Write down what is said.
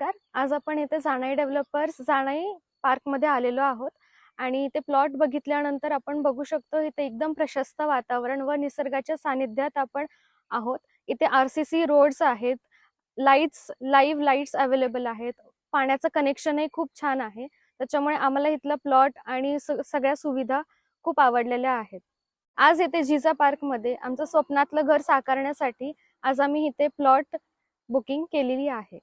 नमस्कार. आज आपण इथे जाणाई डेव्हलपर्स जाणाई पार्कमध्ये आलेलो आहोत आणि इथे प्लॉट बघितल्यानंतर आपण बघू शकतो इथे एकदम प्रशस्त वातावरण व निसर्गाच्या सानिध्यात आपण आहोत. इथे आरसीसी रोड्स आहेत, लाईव्ह लाईट्स अवेलेबल आहेत, पाण्याचं कनेक्शनही खूप छान आहे. त्याच्यामुळे आम्हाला इथला प्लॉट आणि सगळ्या सुविधा खूप आवडलेल्या आहेत. आज इथे जिजा पार्कमध्ये आमचं स्वप्नातलं घर साकारण्यासाठी आज आम्ही इथे प्लॉट बुकिंग केलेली आहे.